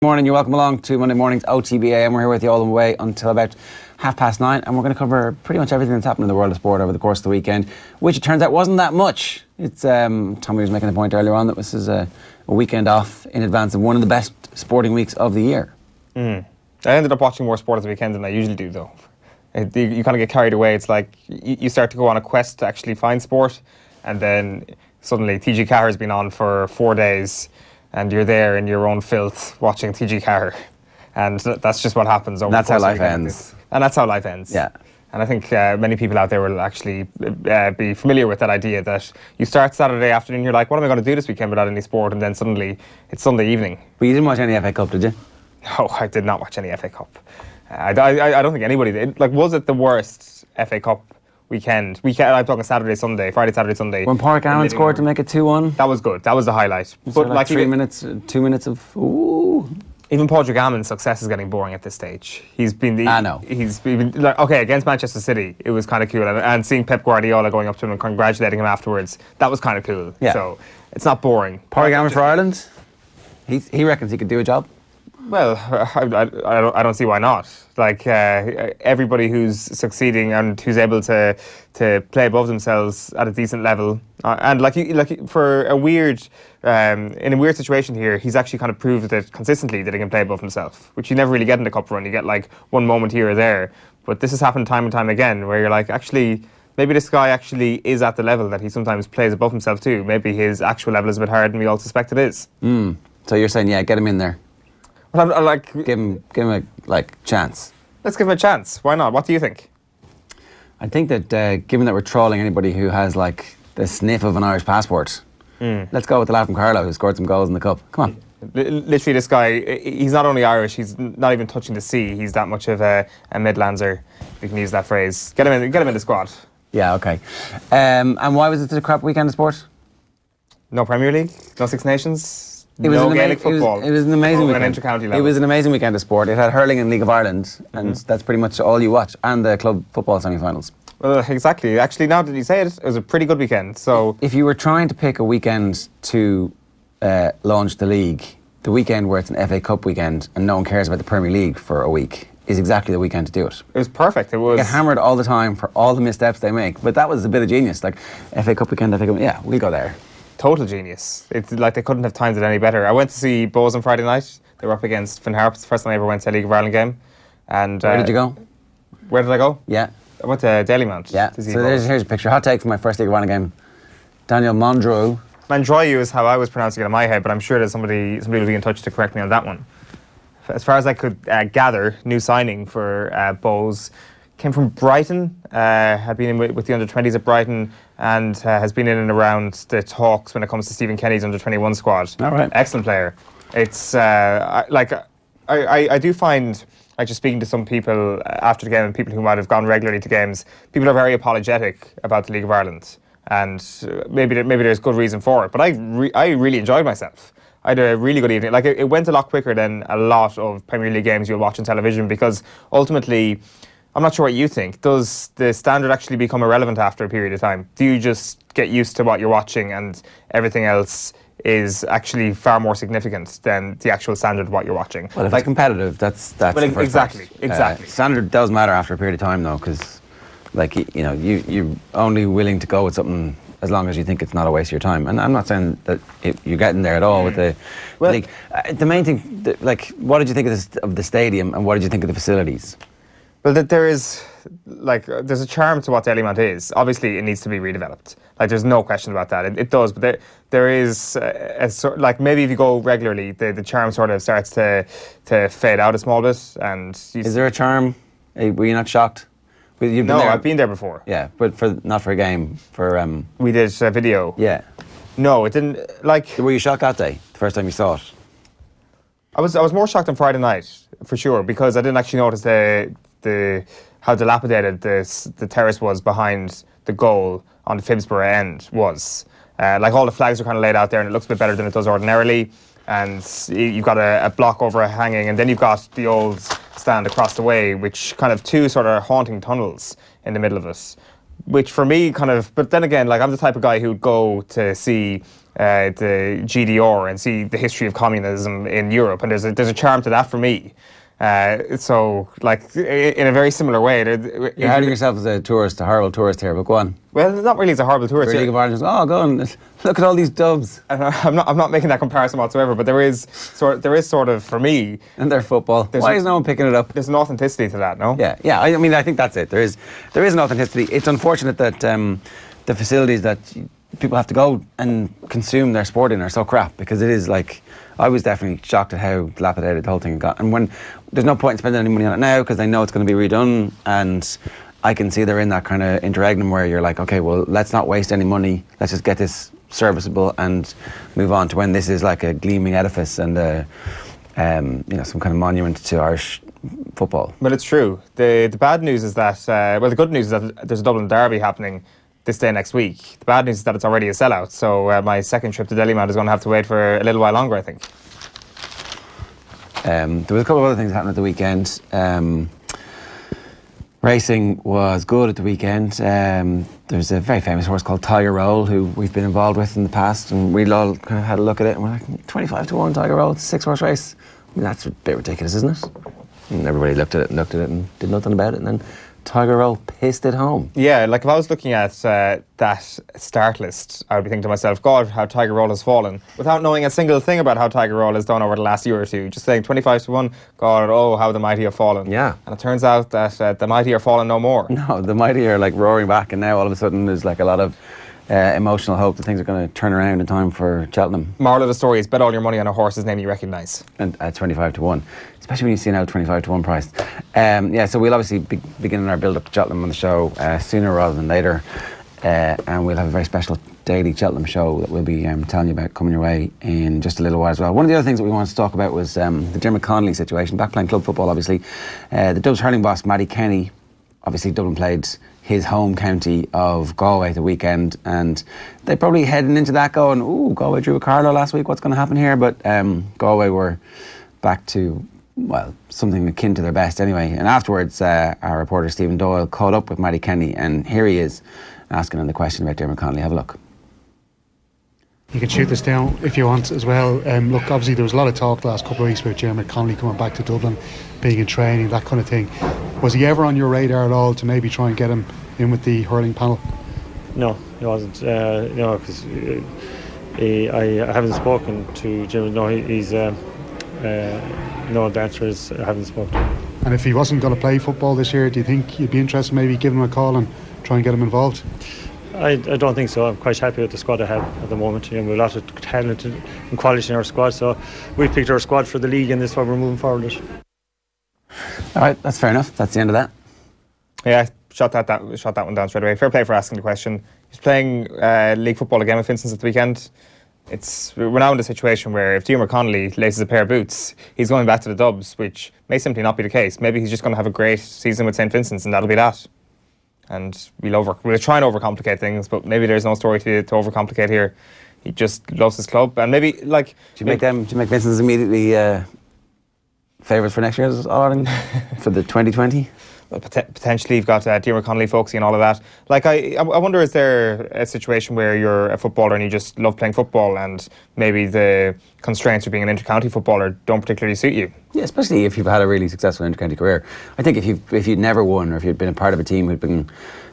Morning, you're welcome along to Monday morning's OTB AM. We're here with you all the way until about 9:30, and we're going to cover pretty much everything that's happened in the world of sport over the course of the weekend, which it turns out wasn't that much. It's Tommy was making the point earlier on that this is a weekend off in advance of one of the best sporting weeks of the year. I ended up watching more sport at the weekend than I usually do, though. You kind of get carried away. It's like you start to go on a quest to actually find sport, and then suddenly TG Carr has been on for 4 days. And you're there in your own filth watching TG Carr. And that's just what happens over the course of the weekend. That's how life ends. And that's how life ends. Yeah. And I think many people out there will actually be familiar with that idea that you start Saturday afternoon, you're like, what am I going to do this weekend without any sport? And then suddenly it's Sunday evening. But you didn't watch any FA Cup, did you? No, I did not watch any FA Cup. I don't think anybody did. Like, was it the worst FA Cup weekend? I'm talking Friday, Saturday, Sunday. When Pádraig Amon scored to make it 2-1. That was good. That was the highlight. But like 2 minutes of ooh. Even Pádraig Amon's success is getting boring at this stage. He's been like, okay, against Manchester City, it was kind of cool, and seeing Pep Guardiola going up to him and congratulating him afterwards, that was kind of cool. Yeah. So it's not boring. Pádraig Amon for Ireland, he reckons he could do a job. Well, I don't see why not. Like everybody who's succeeding and who's able to play above themselves at a decent level, and for a weird in a weird situation here, he's actually kind of proved that consistently that he can play above himself, which you never really get in the cup run. You get like one moment here or there, but this has happened time and time again where you're like, actually, maybe this guy actually is at the level that he sometimes plays above himself too. Maybe his actual level is a bit higher than we all suspect it is. So you're saying, yeah, get him in there. Well, I'm like, give him a chance. Let's give him a chance. Why not? What do you think? I think that given that we're trolling anybody who has like the sniff of an Irish passport, let's go with the lad from Carlow who scored some goals in the cup. Come on. Literally, this guy, he's not only Irish, he's not even touching the sea. He's that much of a Midlandser, if you can use that phrase. Get him in the squad. Yeah, okay. And why was it such a crap weekend of sport? No Premier League, no Six Nations. It was Gaelic football. It was an amazing weekend. An inter-county level. It was an amazing weekend of sport. It had hurling and League of Ireland, and that's pretty much all you watch, and the club football semi-finals. Well, exactly. Actually, now that you say it was a pretty good weekend. So, if you were trying to pick a weekend to launch the league, the weekend where it's an FA Cup weekend and no one cares about the Premier League for a week is exactly the weekend to do it. It was perfect. It was. They get hammered all the time for all the missteps they make, but that was a bit of genius. Like FA Cup weekend, yeah, we'll go there. Total genius. It's like they couldn't have timed it any better. I went to see Bows on Friday night. They were up against Finn Harp. It's the first time I ever went to a League of Ireland game. And where did you go? Where did I go? Yeah. I went to Dailymount. Yeah. To see so here's a picture. Hot take for my first League of Ireland game. Daniel Mondrow. Mandroyu is how I was pronouncing it in my head, but I'm sure that somebody will be in touch to correct me on that one. As far as I could gather, new signing for Bows. Came from Brighton, had been in with the under-20s at Brighton, and has been in and around the talks when it comes to Stephen Kenny's under-21 squad. All right. Excellent player. It's I do find, like, just speaking to some people after the game and people who might have gone regularly to games, people are very apologetic about the League of Ireland, and maybe there's good reason for it. But I really enjoyed myself. I had a really good evening. Like, it went a lot quicker than a lot of Premier League games you'll watch on television, because ultimately, I'm not sure what you think. Does the standard actually become irrelevant after a period of time? Do you just get used to what you're watching and everything else is actually far more significant than the actual standard of what you're watching? Well, if it's competitive, that's the first exactly, part. Exactly. Standard does matter after a period of time, though, because, like, you know, you're only willing to go with something as long as you think it's not a waste of your time. And I'm not saying that you're getting there at all with the league. The main thing, what did you think of the stadium, and what did you think of the facilities? Well, there's a charm to what Dailymount is. Obviously, it needs to be redeveloped. Like, there's no question about that. It does, but there is maybe if you go regularly, the charm sort of starts to fade out a small bit. And is there a charm? Were you not shocked? No, I've been there before. Yeah, but not for a game. For we did a video. Yeah. No, it didn't. Like, were you shocked that day? The first time you saw it? I was more shocked on Friday night for sure, because I didn't actually notice how dilapidated the terrace was behind the goal on the Phibsborough end was. Like, all the flags are kind of laid out there, and it looks a bit better than it does ordinarily. And you've got a block overhanging, and then you've got the old stand across the way, which kind of two sort of haunting tunnels in the middle of it. which for me kind of, but then again, like I'm the type of guy who'd go to see the GDR and see the history of communism in Europe, and there's a charm to that for me. So, like, in a very similar way. You're outing yourself as a tourist, a horrible tourist here, but go on. Well, not really as a horrible tourist. League of Ireland, oh, go on, look at all these dubs. I'm not making that comparison whatsoever, but there is sort of, for me... And their football. Why is no one picking it up? There's an authenticity to that, no? Yeah. I mean, I think that's it. There is an authenticity. It's unfortunate that the facilities that people have to go and consume their sport in are so crap, because it is like... I was definitely shocked at how dilapidated the whole thing got. And when there's no point in spending any money on it now, because they know it's going to be redone, and I can see they're in that kind of interregnum where you're like, okay, well, let's not waste any money. Let's just get this serviceable and move on to when this is like a gleaming edifice and some kind of monument to Irish football. Well, it's true. The bad news is that the good news is that there's a Dublin derby happening this day next week. The bad news is that it's already a sellout, so my second trip to Delhi-Mount is going to have to wait for a little while longer, I think. There was a couple of other things happening at the weekend. Racing was good at the weekend. There's a very famous horse called Tiger Roll, who we've been involved with in the past, and we all kind of had a look at it, and we're like, 25 to 1 Tiger Roll, it's a 6-horse race. I mean, that's a bit ridiculous, isn't it? And everybody looked at it and did nothing about it, and then Tiger Roll pissed it home. Yeah, like if I was looking at that start list, I would be thinking to myself, God, how Tiger Roll has fallen, without knowing a single thing about how Tiger Roll has done over the last year or two. Just saying 25 to 1, God, oh, how the mighty have fallen. Yeah. And it turns out that the mighty are fallen no more. No, the mighty are like roaring back, and now all of a sudden there's like a lot of emotional hope that things are going to turn around in time for Cheltenham. Moral of the story is bet all your money on a horse's name you recognise. And at 25 to 1. Especially when you see now 25 to 1 price. So we'll obviously be beginning our build-up to Cheltenham on the show sooner rather than later. And we'll have a very special daily Cheltenham show that we'll be telling you about coming your way in just a little while as well. One of the other things that we wanted to talk about was the Ger and Connolly situation, back playing club football obviously. The Dubs hurling boss, Matty Kenny, obviously Dublin played his home county of Galway the weekend, and they probably heading into that going, ooh, Galway drew a Carlow last week, what's going to happen here? But Galway were back to, well, something akin to their best anyway. And afterwards, our reporter Stephen Doyle caught up with Matty Kenny, and here he is asking him the question about Ger and Connolly. Have a look. You can shoot this down if you want as well. Look, obviously there was a lot of talk the last couple of weeks about Ger and Connolly coming back to Dublin, being in training, that kind of thing. Was he ever on your radar at all to maybe try and get him in with the hurling panel? No, he wasn't. Because I haven't spoken to Jim. No, he's no, the answer is I haven't spoken to him. And if he wasn't going to play football this year, do you think you'd be interested in maybe giving him a call and try and get him involved? I don't think so. I'm quite happy with the squad I have at the moment. We have a lot of talent and quality in our squad, so we picked our squad for the league, and this is what we're moving forward with. All right, that's fair enough. That's the end of that. Yeah, shot that one down straight away. Fair play for asking the question. He's playing league football again with Vincent's at the weekend. We're now in a situation where if Ger and Connolly laces a pair of boots, he's going back to the Dubs, which may simply not be the case. Maybe he's just going to have a great season with St Vincent's, and that'll be that. And we'll try and overcomplicate things, but maybe there's no story to overcomplicate here. He just loves his club, and maybe like. Do you make Vincent's immediately favourites for next year's All-Ireland for the 2020? Well, potentially you've got Ger and Connolly focusing on all of that. Like I wonder, is there a situation where you're a footballer and you just love playing football, and maybe the constraints of being an inter-county footballer don't particularly suit you? Yeah, especially if you've had a really successful inter-county career. I think if you'd never won, or if you'd been a part of a team who'd been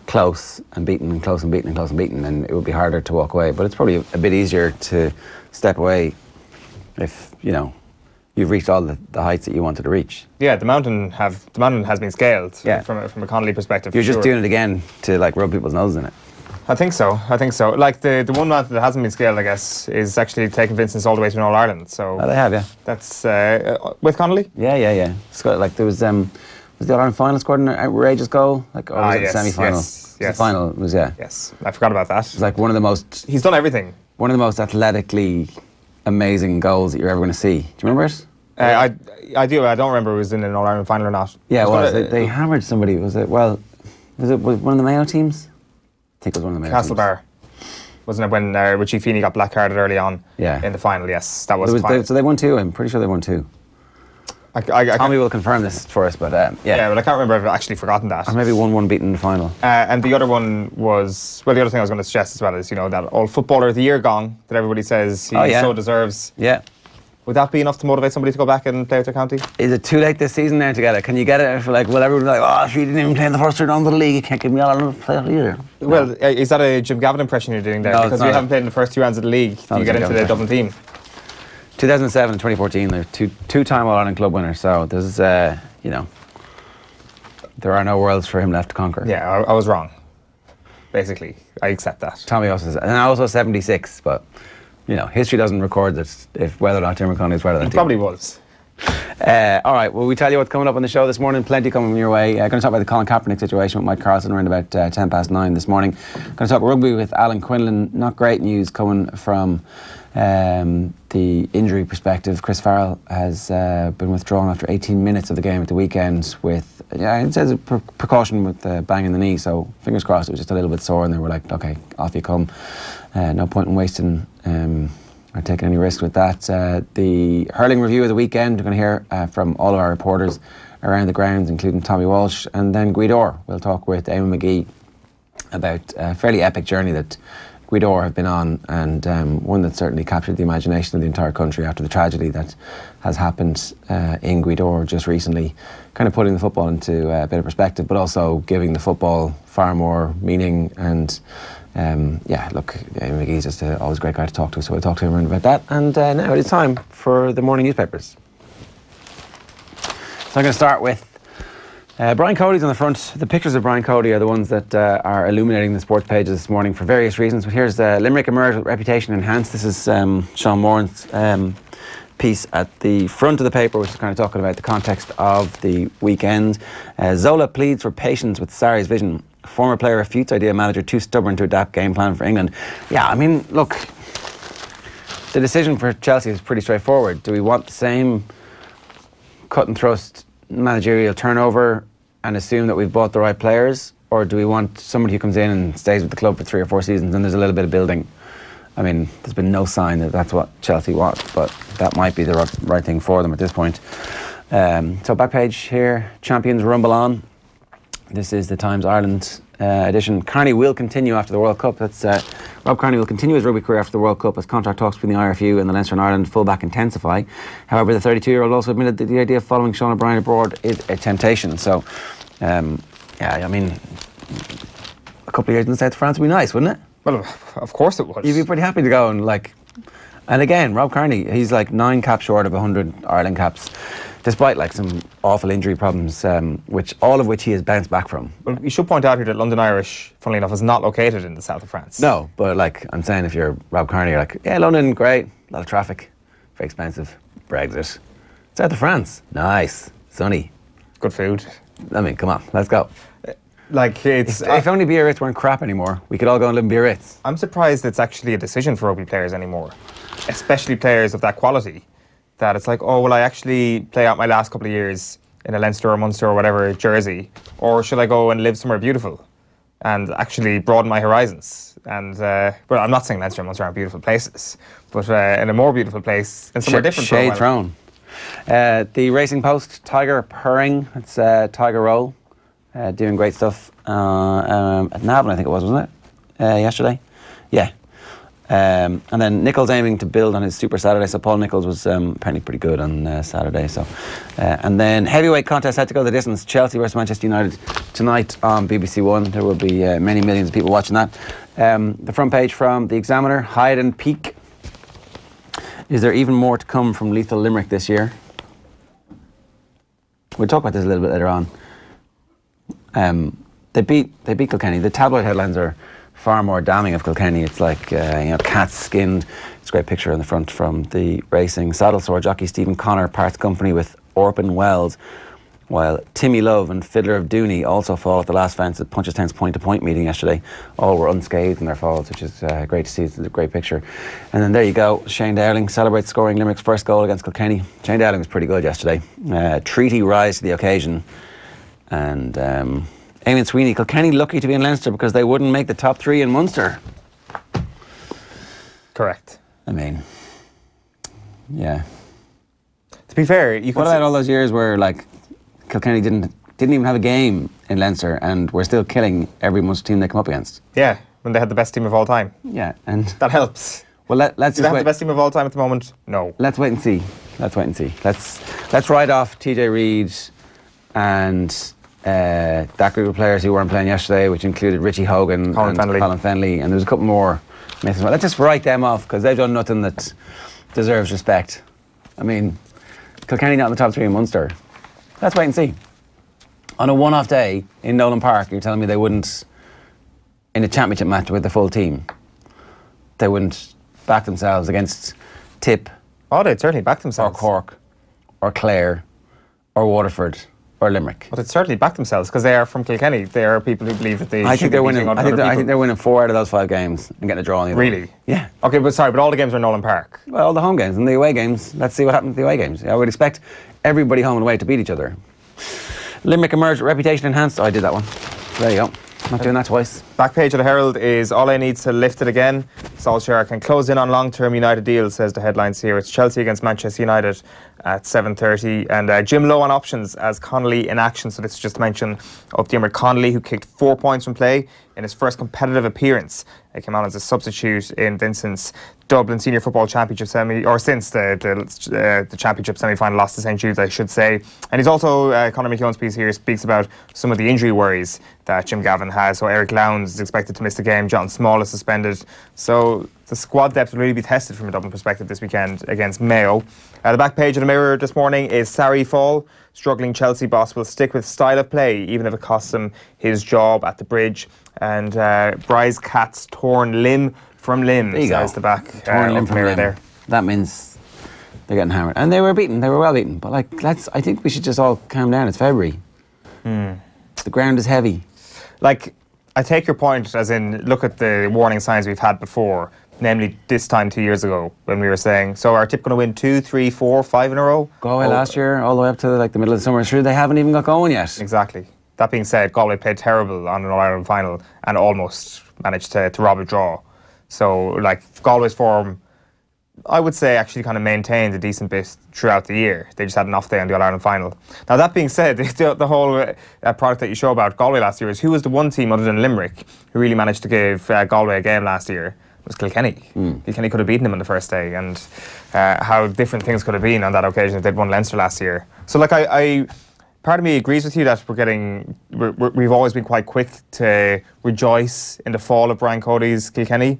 close and beaten and close and beaten and close and beaten, then it would be harder to walk away. But it's probably a bit easier to step away if you've reached all the heights that you wanted to reach. Yeah, the mountain has been scaled. Yeah. from a Connolly perspective. You're just doing it again to like rub people's noses in it. I think so. Like the one mountain that hasn't been scaled, I guess, is actually taking Vincent's all the way to an All-Ireland. So they have, yeah. That's with Connolly. Yeah. Like there was the All-Ireland final scored an outrageous goal, or was it the semi-final? Yes. The final was Yes, I forgot about that. It's like one of the most. He's done everything. One of the most athletically amazing goals that you're ever going to see. Do you remember it? I do. I don't remember if it was in an All-Ireland final or not. Yeah, it was. They hammered somebody. Was it one of the Mayo teams? I think it was one of the Mayo teams. Castlebar. Wasn't it when Richie Feeney got black carded early on in the final? Yes, that was the final. So they won 2. I'm pretty sure they won 2. Tommy will confirm this for us, but Yeah, but I can't remember if I've actually forgotten that. Or maybe 1-1 beaten in the final. And the other one was, well, the other thing I was going to suggest as well is, that old footballer of the year gong that everybody says he so deserves. Yeah. Would that be enough to motivate somebody to go back and play with their county? Is it too late this season now to get it? Can you get it for will everyone be like, oh, if you didn't even play in the first round of the league, you can't give me all of the player either? No. Well, is that a Jim Gavin impression you're doing there? No, because you haven't played in the first 2 rounds of the league. Do you get into the Dublin team? 2007 and 2014, they're two-time All-Ireland club winners, so there's, there are no worlds for him left to conquer. Yeah, I was wrong. Basically, I accept that. Tommy also, and also 76, but... history doesn't record that if whether or not Jim Connolly is better than It probably was. All right, well, we tell you what's coming up on the show this morning. Plenty coming your way. Going to talk about the Colin Kaepernick situation with Mike Carlson around about 9:10 this morning. Going to talk rugby with Alan Quinlan. Not great news coming from the injury perspective. Chris Farrell has been withdrawn after 18 minutes of the game at the weekend with, it says a precaution with banging the knee, so fingers crossed it was just a little bit sore and they were like, okay, off you come. No point in wasting or taking any risks with that. The hurling review of the weekend, we're going to hear from all of our reporters around the grounds, including Tommy Walsh, and then Guidor. We'll talk with Eamon McGee about a fairly epic journey that Guidor have been on, and one that certainly captured the imagination of the entire country after the tragedy that has happened in Guidor just recently, kind of putting the football into a bit of perspective, but also giving the football far more meaning. And look, McGee's just always a great guy to talk to, so we'll talk to him around about that. And now it's time for the morning newspapers. So I'm going to start with Brian Cody's on the front. The pictures of Brian Cody are the ones that are illuminating the sports pages this morning for various reasons. But here's Limerick emerged with reputation enhanced. This is Sean Moran's piece at the front of the paper, which is kind of talking about the context of the weekend. Zola pleads for patience with Sarri's vision. Former player refutes idea manager too stubborn to adapt game plan for England. Yeah, I mean, look, the decision for Chelsea is pretty straightforward. Do we want the same cut and thrust managerial turnover and assume that we've bought the right players, or do we want somebody who comes in and stays with the club for 3 or 4 seasons and there's a little bit of building? I mean, there's been no sign that that's what Chelsea want, but that might be the right thing for them at this point. So back page here, champions rumble on. This is the Times Ireland edition. Kearney will continue after the World Cup. That's Rob Kearney will continue his rugby career after the World Cup as contract talks between the IRFU and the Leinster and Ireland fullback intensify. However, the 32-year-old also admitted that the idea of following Sean O'Brien abroad is a temptation. So, I mean, a couple of years in the south of France would be nice, wouldn't it? Well, of course it would. You'd be pretty happy to go and and again, Rob Kearney, he's 9 caps short of 100 Ireland caps, despite some awful injury problems, all of which he has bounced back from. Well, you should point out here that London Irish, funnily enough, is not located in the south of France. No, but I'm saying, if you're Rob Kearney, you're yeah, London, great, a lot of traffic, very expensive, Brexit. South of France, nice, sunny. Good food. I mean, come on, let's go. It's... If only Biarritz weren't crap anymore, we could all go and live in Biarritz. I'm surprised it's actually a decision for rugby players anymore, especially players of that quality, that it's will I actually play out my last couple of years in a Leinster or Munster or whatever jersey, or should I go and live somewhere beautiful and actually broaden my horizons? And well, I'm not saying Leinster and Munster aren't beautiful places, but in a more beautiful place, in somewhere different. Shade thrown. The Racing Post, Tiger purring. It's Tiger Roll, doing great stuff at Navan, I think it was, wasn't it? Yesterday? Yeah. And then Nichols aiming to build on his Super Saturday. So Paul Nichols was apparently pretty good on Saturday. So, and then heavyweight contest had to go the distance. Chelsea versus Manchester United tonight on BBC One. There will be many millions of people watching that. The front page from The Examiner, hide and peak. Is there even more to come from Lethal Limerick this year? We'll talk about this a little bit later on. They beat Kilkenny. The tabloid headlines are far more damning of Kilkenny. It's cats skinned. It's a great picture on the front from the racing. Saddle sore jockey Stephen Connor parts company with Orpin Wells, while Timmy Love and Fiddler of Dooney also fall at the last fence at Punchestown's point-to-point meeting yesterday. All were unscathed in their falls, which is great to see. It's a great picture. And then there you go. Shane Dowling celebrates scoring Limerick's first goal against Kilkenny. Shane Dowling was pretty good yesterday. Treaty rise to the occasion. And Eamon Sweeney, Kilkenny lucky to be in Leinster because they wouldn't make the top 3 in Munster. Correct. I mean, yeah. The To be fair, you could What about all those years where like Kilkenny didn't even have a game in Leinster and were still killing every Munster team they come up against? Yeah, when they had the best team of all time. Yeah, and That helps. well, let's Do they just have wait. the best team of all time at the moment? No. Let's wait and see. Let's write off TJ Reid and that group of players who weren't playing yesterday, which included Richie Hogan Colin and Fennelly. Colin Fennelly, and there was a couple more. Let's just write them off because they've done nothing that deserves respect. I mean, Kilkenny not in the top 3 in Munster. Let's wait and see. On a one-off day in Nolan Park, you're telling me they wouldn't, in a championship match with the full team, they wouldn't back themselves against Tip Oh, they'd certainly back or themselves. Cork or Clare or Waterford or Limerick? But they'd certainly back themselves because they are from Kilkenny. They are people who believe that they I should think be they're beating winning. other I think people. they're winning 4 out of those 5 games and getting a draw on the other. Really? Yeah. Okay, but all the games are in Nolan Park. Well, all the home games and the away games. Let's see what happens to the away games. I would expect everybody home and away to beat each other. Limerick emerged with reputation enhanced. Oh, I did that one. There you go. Not doing that twice. Back page of the Herald is all I need to lift it again. Solskjaer can close in on long-term United deals, says the headlines here. It's Chelsea against Manchester United at 7:30, and Jim Lowe on options as Connolly in action. So this is just to mention up the Connolly, who kicked 4 points from play in his first competitive appearance. He came on as a substitute in Vincent's Dublin Senior Football Championship since the Championship semi-final loss to St Jude's, I should say. And he's also, Conor McKeown's piece here speaks about some of the injury worries that Jim Gavin has. So Eric Lowndes is expected to miss the game. John Small is suspended. So the squad depth will really be tested from a Dublin perspective this weekend against Mayo. The back page of the Mirror this morning is Sarri fall. Struggling Chelsea boss will stick with style of play, even if it costs him his job at the Bridge. And Bryce Catt's torn limb from limb, There you says go. the back Torn limb of the from Mirror limb. there. That means they're getting hammered. And they were beaten. They were well beaten. But I think we should just all calm down. It's February. The ground is heavy. Like, I take your point, as in, look at the warning signs we've had before, namely this time 2 years ago when we were saying, so are Tip going to win 2, 3, 4, 5 in a row? Galway last year, all the way up to the middle of the summer. Sure, they haven't even got going yet. Exactly. That being said, Galway played terrible on an All-Ireland final and almost managed to rob a draw. So, like, Galway's form, I would say, actually kind of maintained a decent bit throughout the year. They just had an off day on the All-Ireland final. Now, that being said, the whole product that you show about Galway last year is who was the one team other than Limerick who really managed to give Galway a game last year? It was Kilkenny. Kilkenny could have beaten them on the first day, and how different things could have been on that occasion if they'd won Leinster last year. So, like, I part of me agrees with you that we've always been quite quick to rejoice in the fall of Brian Cody's Kilkenny.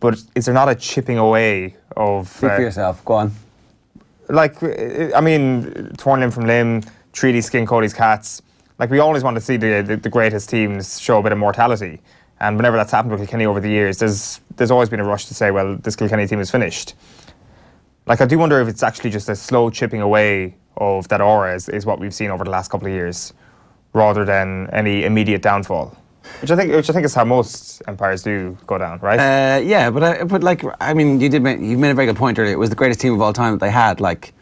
But is there not a chipping away of... Speak for yourself. Go on. Like, I mean, torn limb from limb, treaty skin Cody's cats. Like, we always want to see the greatest teams show a bit of mortality. And whenever that's happened with Kilkenny over the years, there's always been a rush to say, well, this Kilkenny team is finished. Like, I do wonder if it's actually just a slow chipping away of that aura is what we've seen over the last couple of years, rather than any immediate downfall. Which I think is how most empires do go down, right? Yeah, but like, I mean, you made a very good point earlier. It was the greatest team of all time that they had. Like,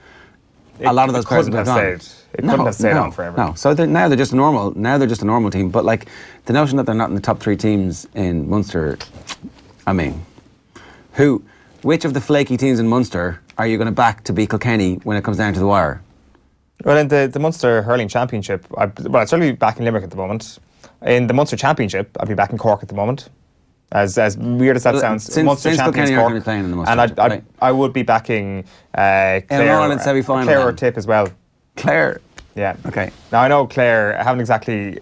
a lot of those players have gone. It couldn't have stayed on forever. No, so now they're just a normal team. But like, the notion that they're not in the top 3 teams in Munster, I mean, which of the flaky teams in Munster are you going to back to beat Kilkenny when it comes down to the wire? Well, in the Munster Hurling Championship, I'd certainly be back in Limerick at the moment. In the Munster Championship, I'd be back in Cork at the moment. As weird as that sounds, Since Kilkenny aren't going to be playing in the Munster, and I would be backing Clare, Ireland semi-final Clare or then. Tip as well. Clare. Yeah. Okay. Now I know Clare haven't exactly.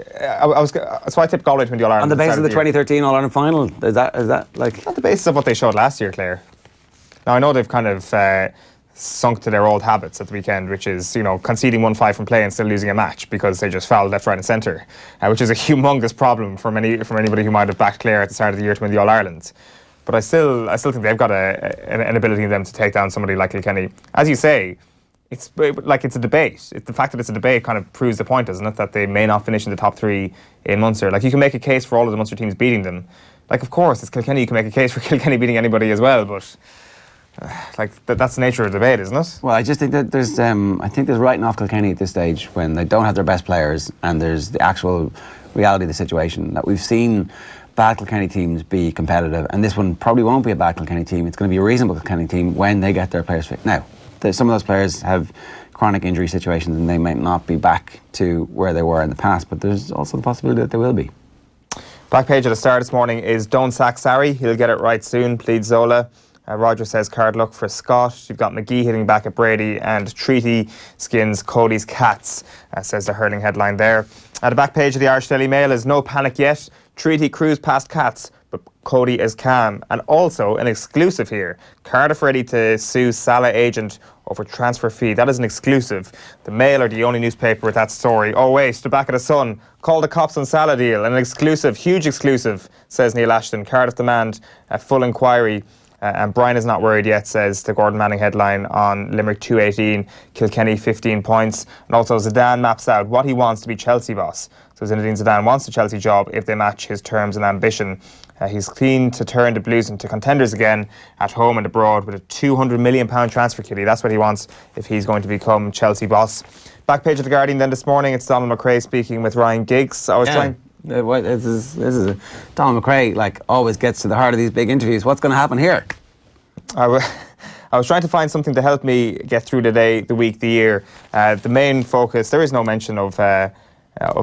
So I tipped Galway to win the All Ireland. On the basis of the 2013 All Ireland final, is that like? On the basis of what they showed last year, Clare. Now I know they've kind of sunk to their old habits at the weekend, which is, conceding 1-5 from play and still losing a match because they just fouled left, right and centre, which is a humongous problem from anybody who might have backed Clare at the start of the year to win the All-Ireland. But I still think they've got an ability in them to take down somebody like Kilkenny. As you say, it's a debate. The fact that it's a debate kind of proves the point, doesn't it? That they may not finish in the top 3 in Munster. Like, you can make a case for all of the Munster teams beating them. Like, of course, it's Kilkenny. You can make a case for Kilkenny beating anybody as well, but... that's the nature of the debate, isn't it? Well, I just think that there's writing off Kilkenny at this stage when they don't have their best players, and there's the actual reality of the situation that we've seen bad Kilkenny teams be competitive, and this one probably won't be a bad Kilkenny team. It's going to be a reasonable Kilkenny team when they get their players fit. Now, some of those players have chronic injury situations and they might not be back to where they were in the past, but there's also the possibility that they will be. Back page of the Star this morning is don't sack Sarri, he'll get it right soon, pleads Zola. Roger says card luck for Scott. You've got McGee hitting back at Brady, and Treaty skins Cody's Cats, says the hurling headline there. At the back page of the Irish Daily Mail is no panic yet. Treaty cruised past Cats, but Cody is calm. And also an exclusive here. Cardiff ready to sue Salah agent over transfer fee. That is an exclusive. The Mail are the only newspaper with that story. Oh wait, the back of the Sun. Call the cops on Salah deal. An exclusive, huge exclusive, says Neil Ashton. Cardiff demand a full inquiry. And Brian is not worried yet, says the Gordon Manning headline on Limerick 218, Kilkenny 15 points. And also Zidane maps out what he wants to be Chelsea boss. So Zinedine Zidane wants the Chelsea job if they match his terms and ambition. He's keen to turn the Blues into contenders again at home and abroad with a £200 million transfer kitty. That's what he wants if he's going to become Chelsea boss. Back page of The Guardian then this morning, it's Donald McRae speaking with Ryan Giggs. I was trying... This is Donald McRae, like, always gets to the heart of these big interviews. What's going to happen here? I was trying to find something to help me get through the day, the week, the year. The main focus, there is no mention of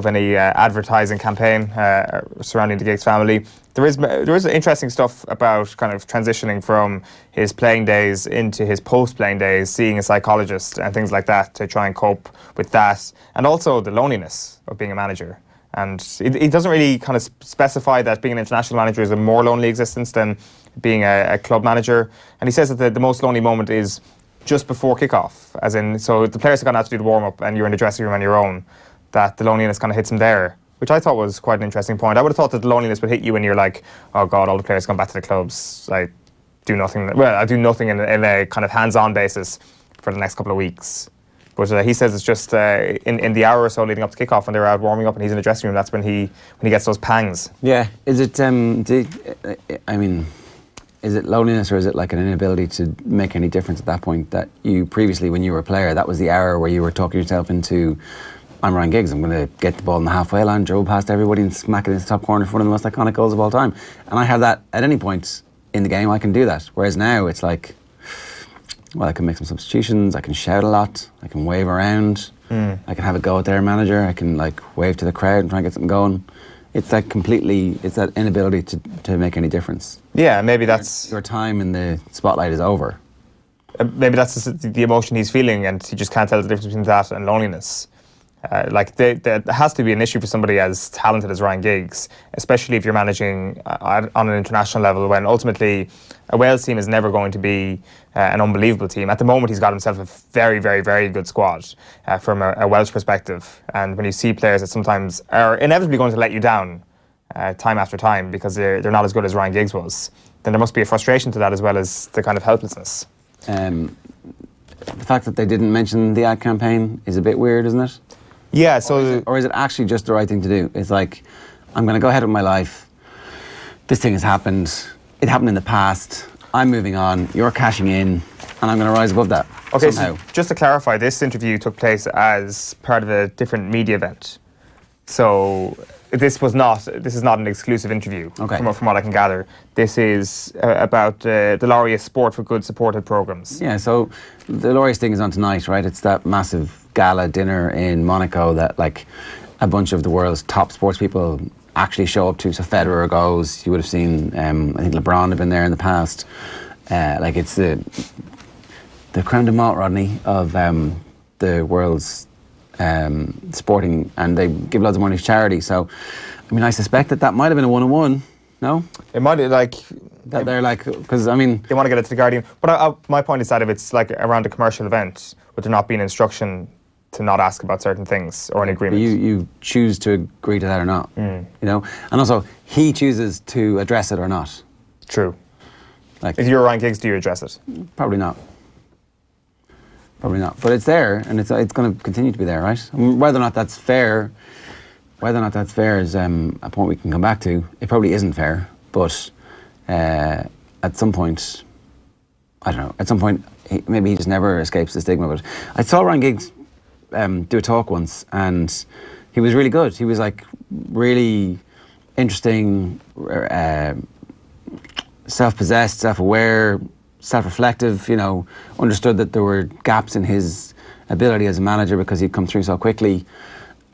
any advertising campaign surrounding the Giggs family. There is interesting stuff about kind of transitioning from his playing days into his post-playing days, seeing a psychologist and things like that to try and cope with that, and also the loneliness of being a manager. And it doesn't really kind of specify that being an international manager is a more lonely existence than being a club manager. And he says that the most lonely moment is just before kickoff, as in, so the players have gone out to do the warm-up and you're in the dressing room on your own, that the loneliness kind of hits him there, which I thought was quite an interesting point. I would have thought that the loneliness would hit you when you're like, oh God, all the players come back to the clubs. I do nothing. Well, I do nothing in a kind of hands-on basis for the next couple of weeks. But he says it's just in the hour or so leading up to kickoff when they're out warming up and he's in the dressing room, that's when he gets those pangs. Yeah. Is it, is it loneliness or is it like an inability to make any difference at that point that you previously, when you were a player, that was the hour where you were talking yourself into, I'm Ryan Giggs, I'm going to get the ball in the halfway line, dribble past everybody and smack it into the top corner for one of the most iconic goals of all time. And I have that at any point in the game, I can do that. Whereas now it's like, well, I can make some substitutions, I can shout a lot, I can wave around, I can have a go at their manager, I can like wave to the crowd and try and get something going. It's that completely, it's that inability to make any difference. Yeah, maybe that's... Your time in the spotlight is over. Maybe that's the emotion he's feeling and he just can't tell the difference between that and loneliness. There has to be an issue for somebody as talented as Ryan Giggs, especially if you're managing on an international level when ultimately a Wales team is never going to be an unbelievable team. At the moment he's got himself a very, very, very good squad from a Welsh perspective, and when you see players that sometimes are inevitably going to let you down time after time because they're not as good as Ryan Giggs was, then there must be a frustration to that as well as the kind of helplessness. The fact that they didn't mention the ad campaign is a bit weird, isn't it? Yeah, so... Or is it actually just the right thing to do? It's like, I'm going to go ahead with my life. This thing has happened. It happened in the past. I'm moving on. You're cashing in. And I'm going to rise above that Okay, somehow. so just to clarify, this interview took place as part of a different media event. So this is not an exclusive interview, okay, from what I can gather. This is about the Laureate Sport for Good supported programmes. Yeah, so the Laureate thing is on tonight, right? It's that massive gala dinner in Monaco that like a bunch of the world's top sports people actually show up to. So Federer goes, you would have seen, I think LeBron had been there in the past. Like it's the creme de menthe, Rodney, of the world's sporting, and they give loads of money to charity. So, I mean, I suspect that might have been a one-on-one. No, it might be like that. They're like, because I mean, they want to get it to the Guardian. But my point is that if it's like around a commercial event, would there not be an instruction to not ask about certain things or an agreement? You choose to agree to that or not. You know, and also he chooses to address it or not. True. Like, if you're Ryan Giggs, do you address it? Probably not. Probably not. But it's there, and it's going to continue to be there, right? I mean, whether or not that's fair is a point we can come back to. It probably isn't fair, but at some point, I don't know. At some point, maybe he just never escapes the stigma. But I saw Ryan Giggs do a talk once, and he was really good. He was like really interesting, self-possessed, self-aware, self-reflective, understood that there were gaps in his ability as a manager because he'd come through so quickly.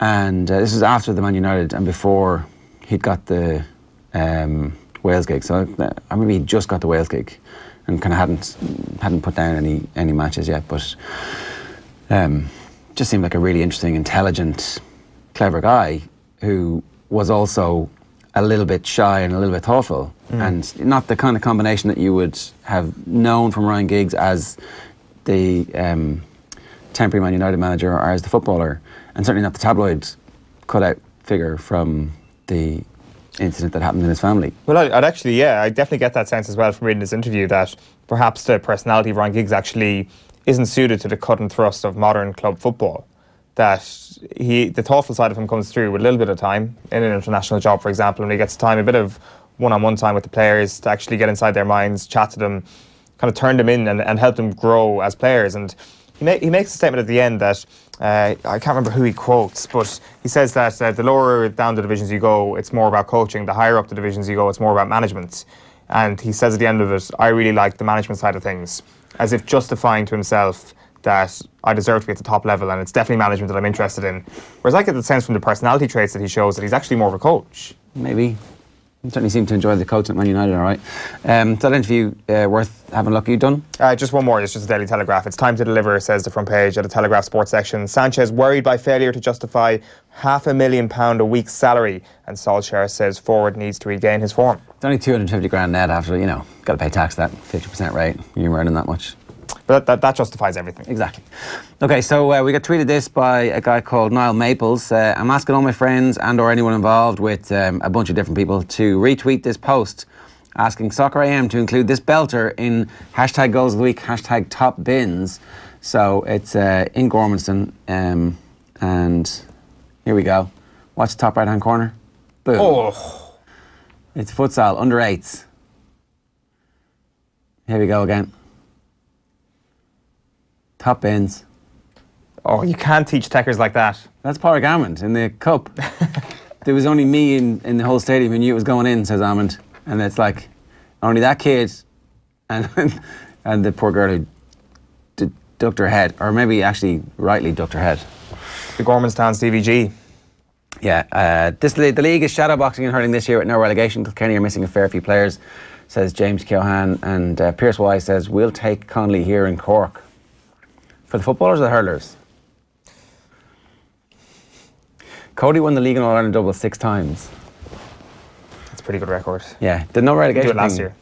And this was after the Man United and before he'd got the Wales gig. So I maybe he just got the Wales gig and kind of hadn't put down any matches yet, but just seemed like a really interesting, intelligent, clever guy who was also a little bit shy and a little bit thoughtful, and not the kind of combination that you would have known from Ryan Giggs as the temporary Man United manager or as the footballer, and certainly not the tabloid cut-out figure from the incident that happened in his family. Well, I definitely get that sense as well from reading this interview that perhaps the personality of Ryan Giggs actually isn't suited to the cut and thrust of modern club football. That the thoughtful side of him comes through with a little bit of time in an international job, for example, when he gets time, a bit of one-on-one time with the players to actually get inside their minds, chat to them, kind of turn them in and help them grow as players. And he makes a statement at the end that, I can't remember who he quotes, but he says that the lower down the divisions you go, it's more about coaching. The higher up the divisions you go, it's more about management. And he says at the end of it, I really like the management side of things, as if justifying to himself that I deserve to be at the top level and it's definitely management that I'm interested in. Whereas I get the sense from the personality traits that he shows that he's actually more of a coach. Maybe. He certainly seemed to enjoy the coaching at Man United, all right. That interview, worth having a look. Are you done? Just one more. It's just a Daily Telegraph. It's time to deliver, says the front page at the Telegraph sports section. Sanchez worried by failure to justify £500,000 a week's salary, and Solskjaer says forward needs to regain his form. It's only 250 grand net after, got to pay tax that 50% rate. You're earning that much. But that justifies everything. Exactly. Okay, so we got tweeted this by a guy called Niall Maples. I'm asking all my friends and or anyone involved with a bunch of different people to retweet this post asking Soccer AM to include this belter in hashtag goals of the week, hashtag top bins. So it's in Gormanston, and here we go. Watch the top right hand corner. Boom. Oh. It's futsal, under 8s. Here we go again. Top bins. Oh, you can't teach techers like that. That's Pádraig Amond in the cup. There was only me in the whole stadium who knew it was going in, says Amond. And it's like, only that kid and the poor girl who ducked her head, or maybe actually rightly ducked her head. The Gormanstown CVG. Yeah, the league is shadowboxing and hurling this year with no relegation. Kearney are missing a fair few players, says James Keohan. And Pierce Wise says, we'll take Connolly here in Cork. For the footballers or the hurlers? Cody won the league and All-Ireland double 6 times. That's a pretty good record. Yeah, the no relegation did it last year.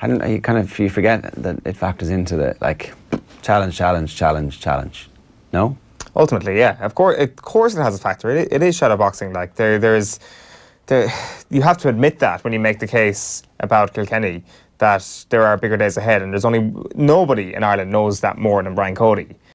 You forget that it factors into the challenge. No? Ultimately, yeah. Of course it has a factor. It is shadowboxing. Like you have to admit that when you make the case about Kilkenny, that there are bigger days ahead, and there's only nobody in Ireland knows that more than Brian Cody.